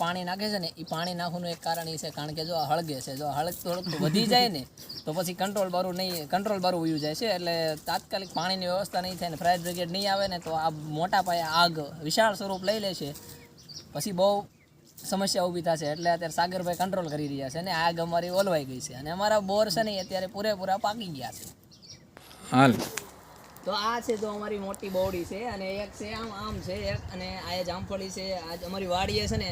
પાણી નાખે છે ને એ પાણી નાખવાનું એક કારણ એ છે કારણ કે જો આ હળગે છે, જો હળગ થોડુંક વધી જાય ને તો પછી કંટ્રોલ બારું વયું જાય છે, એટલે તાત્કાલિક પાણીની વ્યવસ્થા નહીં થાય ને ફાયર બ્રિગેડ નહીં આવે ને તો આ મોટા પાયે આગ વિશાળ સ્વરૂપ લઈ લે છે, પછી બહુ સમસ્યા ઊભી થશે. એટલે અત્યારે સાગરભાઈ કંટ્રોલ કરી રહ્યા છે ને આગ અમારી ઓલવાઈ ગઈ છે અને અમારા બોર છે ને અત્યારે પૂરેપૂરા પાકી ગયા છે. હાલ તો આ છે તો અમારી મોટી બોવડી છે અને એક છે આમ છે એક, અને આ જામફળી છે. આ અમારી વાડીએ છે ને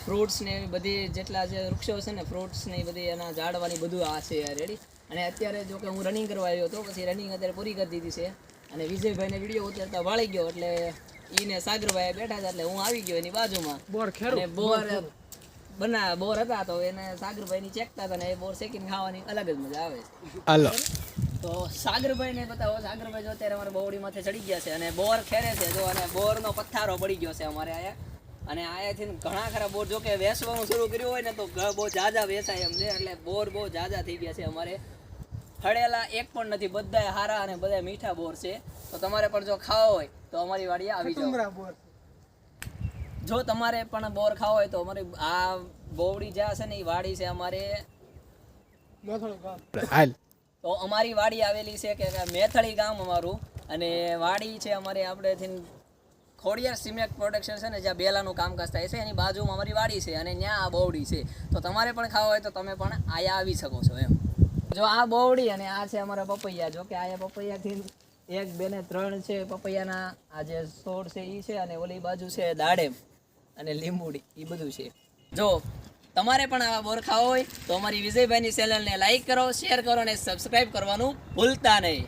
ફ્રૂટ્સ ને એવી બધી જેટલા જે વૃક્ષો છે ને ફ્રૂટ્સ ને એ બધી એના ઝાડવાની બધું આ છે રેડી. અને અત્યારે જો કે હું રનિંગ કરવા આવ્યો હતો, પછી રનિંગ અત્યારે પૂરી કરી દીધી છે અને વિજયભાઈને વિડીયો ઉતારતા વાળી ગયો એટલે ઈને સાગરભાઈ બેઠા હતા એટલે હું આવી ગયો એની બાજુમાં. અને બોર હતા તો એને સાગરભાઈની ચેકતા હતા ને એ બોર શેકીને ખાવાની અલગ જ મજા આવે છે. હાલો તો સાગરભાઈને બતાવો. સાગરભાઈ જો અત્યારે અમારે બોવડી માથે ચડી ગયા છે અને બોર ખેરે છે જો, અને બોરનો પથ્થારો પડી ગયો છે અમારે આયા. અને આયાથી ઘણા ખરા બોર જો કે વેચવાનું શરૂ કર્યું હોય ને તો બહુ જાજા વેચાય એમ છે, એટલે બોર બહુ જાજા થઈ ગયા છે અમારે. હળેલા એક પણ નથી, બધાય હારા અને બધાય મીઠા બોર છે. તો તમારે પણ જો ખાવા હોય તો અમારી વાડીએ આવી જાઓ. જો તમારે પણ બોર ખાવા હોય તો અમારી આ બોવડી જ્યાં છે ને એ વાડી છે અમારે. હાલ તો અમારી વાડી આવેલી છે કે મેથળી ગામ અમારું, અને વાડી છે અમારે આપણેથી ખોડિયાર સિમેન્ટ પ્રોડક્શન છે ને જ્યાં બેલાનું કામકાજ થાય છે એની બાજુમાં અમારી વાડી છે અને ત્યાં આ બોવડી છે. તો તમારે પણ ખાવા હોય તો તમે પણ આયા આવી શકો છો એમ. જો આ બોવડી અને આ છે અમારા પપૈયા. જો કે આયા પપૈયાથી 1, 2 ને 3 છે પપૈયાના આ જે છોડ છે એ છે, અને ઓલી બાજુ છે દાડેમ અને લીંબુડી એ બધું છે. જો તમારે પણ આવા બોર ખાવા હોય તો અમારી વિજયભાઈની ચેનલને લાઈક કરો, શેર કરો અને સબસ્ક્રાઈબ કરવાનું ભૂલતા નહીં.